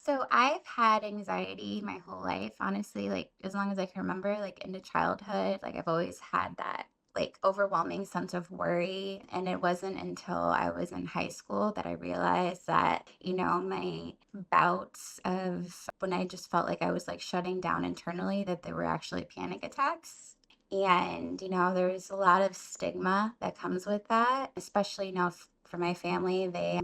So I've had anxiety my whole life, honestly, like as long as I can remember, like into childhood, like I've always had that like overwhelming sense of worry. And it wasn't until I was in high school that I realized that, my bouts of when I just felt like I was like shutting down internally, that they were actually panic attacks. And, there was a lot of stigma that comes with that, especially, for my family, they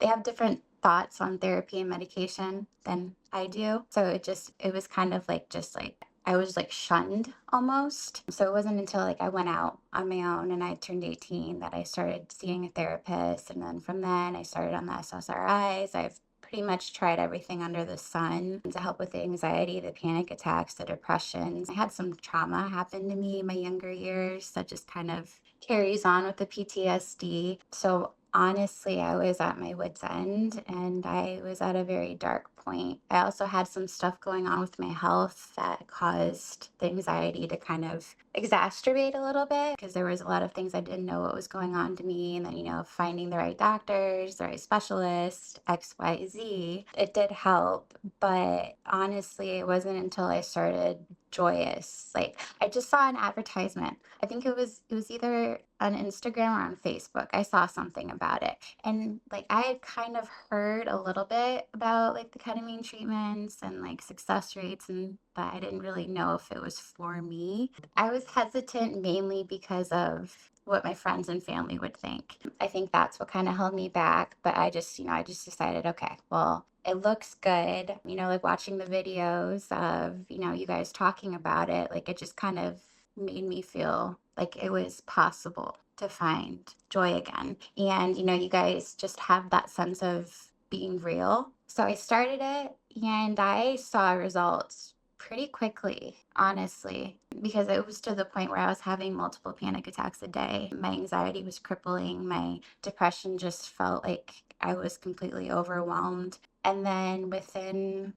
have different thoughts on therapy and medication than I do. So it was kind of like just like I was like shunned almost. So it wasn't until like I went out on my own and I turned 18 that I started seeing a therapist. And then from then I started on the SSRIs. I've pretty much tried everything under the sun to help with the anxiety, the panic attacks, the depressions. I had some trauma happen to me in my younger years that just kind of carries on with the PTSD. So honestly, I was at my wit's end and I was at a very dark point. I also had some stuff going on with my health that caused the anxiety to kind of exacerbate a little bit because there was a lot of things I didn't know what was going on to me. And then, finding the right doctors, the right specialist, XYZ, it did help. But honestly, it wasn't until I started Joyous. Like I just saw an advertisement. I think it was either on Instagram or on Facebook. I saw something about it. And like I had kind of heard a little bit about like the ketamine treatments and like success rates, and but I didn't really know if it was for me. I was hesitant mainly because of what my friends and family would think. I think that's what kind of held me back, but I just decided, okay, well, it looks good, like watching the videos of, you guys talking about it, like it just kind of made me feel like it was possible to find joy again. And, you guys just have that sense of being real. So I started it and I saw results pretty quickly, honestly, because it was to the point where I was having multiple panic attacks a day. My anxiety was crippling. My depression just felt like I was completely overwhelmed. And then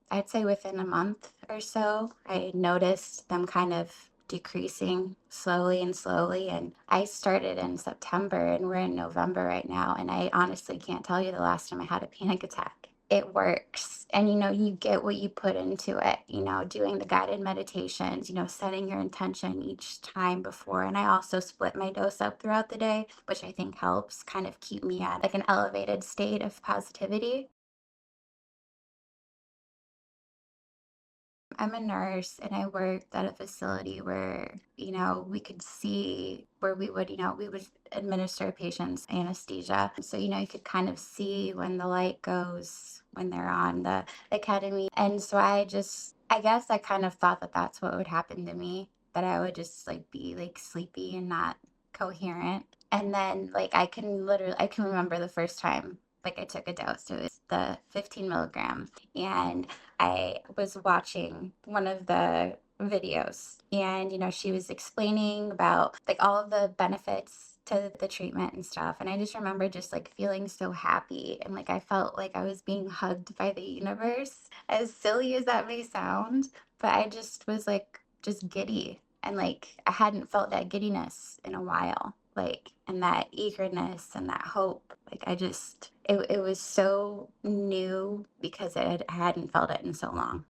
I'd say within a month or so, I noticed them kind of decreasing slowly and slowly. And I started in September and we're in November right now. And I honestly can't tell you the last time I had a panic attack. It works. And you get what you put into it, doing the guided meditations, setting your intention each time before. And I also split my dose up throughout the day, which I think helps kind of keep me at like an elevated state of positivity. I'm a nurse and I worked at a facility where, we could see where we would administer patients anesthesia. So, you could kind of see when the light goes when they're on the ketamine. And so I guess I kind of thought that that's what would happen to me, that I would just like be like sleepy and not coherent. And then like I can remember the first time like I took a dose. It was the 15 milligram. And I was watching one of the videos and she was explaining about like all of the benefits to the treatment and stuff, and I just remember just like feeling so happy and like I felt like I was being hugged by the universe, as silly as that may sound. But I just was like just giddy, and like I hadn't felt that giddiness in a while, like, and that eagerness and that hope. Like it was so new because I hadn't felt it in so long.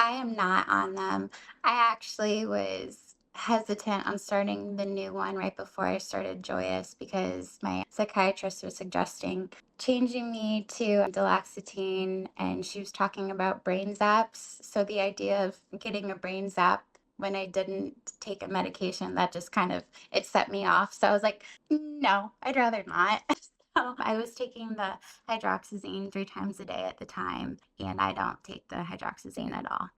I am not on them. I actually was hesitant on starting the new one right before I started Joyous because my psychiatrist was suggesting changing me to duloxetine, and she was talking about brain zaps. So the idea of getting a brain zap when I didn't take a medication, that just kind of it set me off. So I was like, no, I'd rather not. So I was taking the hydroxyzine 3 times a day at the time, and I don't take the hydroxyzine at all.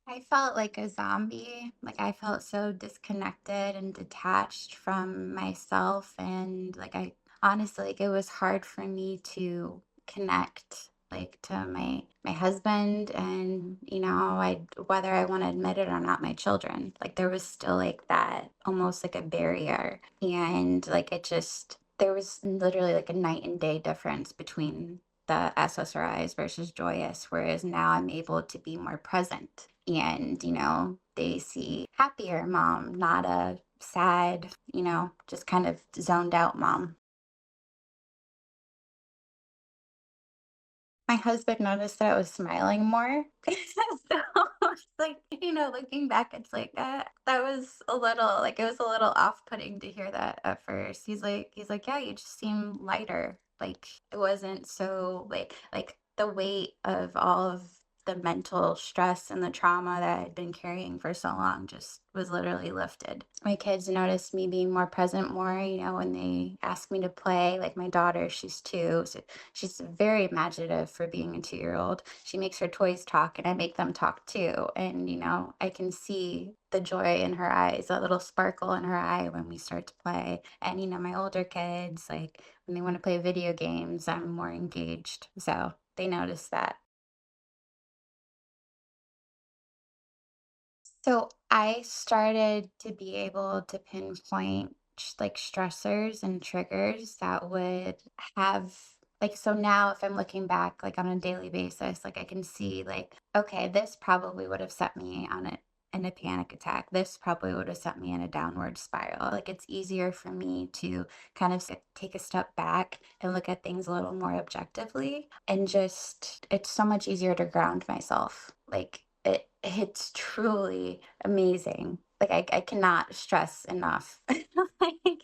I felt like a zombie. Like I felt so disconnected and detached from myself. And like I honestly, like it was hard for me to connect like to my husband and I whether I want to admit it or not, my children. Like there was still like that almost like a barrier. And like it just there was literally like a night and day difference between the SSRIs versus Joyous, whereas now I'm able to be more present. And, they see happier mom, not a sad, just kind of zoned out mom. My husband noticed that I was smiling more. So, it's like, looking back, it's like, that was a little like, it was a little off-putting to hear that at first. He's like, "Yeah, you just seem lighter." Like, it wasn't so, like, the weight of all of the mental stress and the trauma that I'd been carrying for so long just was literally lifted. My kids noticed me being more present more, when they ask me to play. Like, my daughter, she's 2, so she's very imaginative for being a 2-year-old. She makes her toys talk, and I make them talk too. And, I can see the joy in her eyes, that little sparkle in her eye when we start to play. And, my older kids, like when they want to play video games, I'm more engaged. So they notice that. So I started to be able to pinpoint like stressors and triggers that would have so now if I'm looking back like on a daily basis, like I can see like, okay, this probably would have set me on it in a panic attack. This probably would have set me in a downward spiral. Like it's easier for me to kind of take a step back and look at things a little more objectively and just it's so much easier to ground myself. Like it's truly amazing. Like I cannot stress enough. Like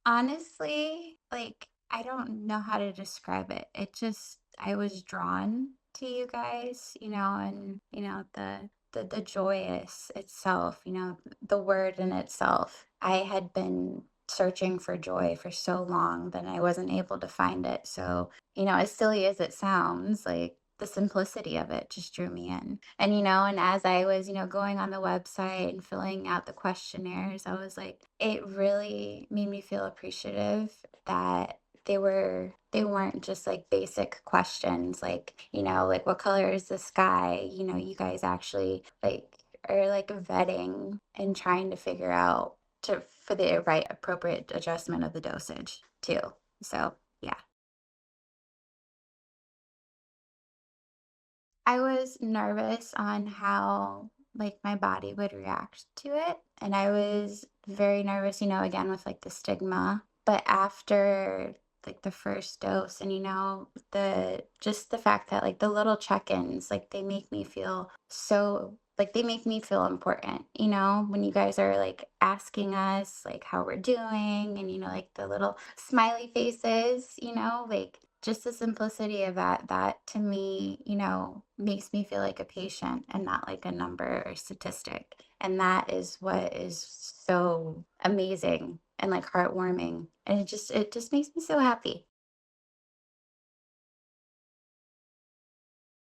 honestly, like I don't know how to describe it. It just I was drawn to you guys, and the joyous itself, the word in itself. I had been searching for joy for so long that I wasn't able to find it. So, as silly as it sounds, like the simplicity of it just drew me in. And as I was, going on the website and filling out the questionnaires, I was like, it really made me feel appreciative that they weren't just like basic questions like, like what color is the sky? You guys actually like are like vetting and trying to figure out to for the right appropriate adjustment of the dosage too. So yeah. I was nervous on how like my body would react to it. And I was very nervous, again with like the stigma. But after like the first dose and the just the fact that like the little check-ins, like they make me feel important, when you guys are like asking us like how we're doing and like the little smiley faces, like just the simplicity of that to me, makes me feel like a patient and not like a number or statistic. And that is what is so amazing and like heartwarming. And it just makes me so happy.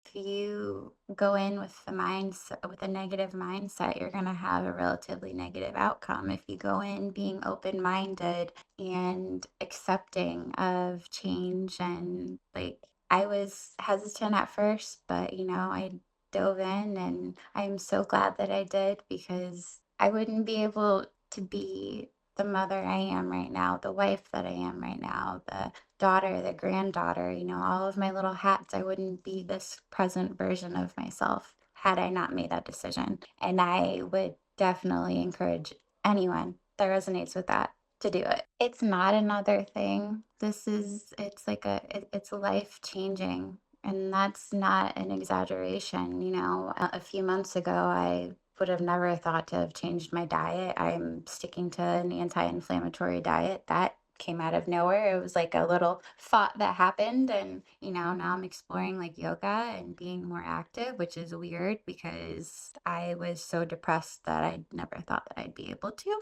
If you go in with with a negative mindset, you're going to have a relatively negative outcome. If you go in being open-minded and accepting of change and like I was hesitant at first, but I dove in and I'm so glad that I did because I wouldn't be able to be the mother I am right now, the wife that I am right now, the daughter, the granddaughter, all of my little hats. I wouldn't be this present version of myself had I not made that decision. And I would definitely encourage anyone that resonates with that to do it. It's not another thing. It's like it's life changing. And that's not an exaggeration. A few months ago, I would have never thought to have changed my diet. I'm sticking to an anti-inflammatory diet. That came out of nowhere. It was like a little thought that happened. And, now I'm exploring like yoga and being more active, which is weird because I was so depressed that I never thought that I'd be able to.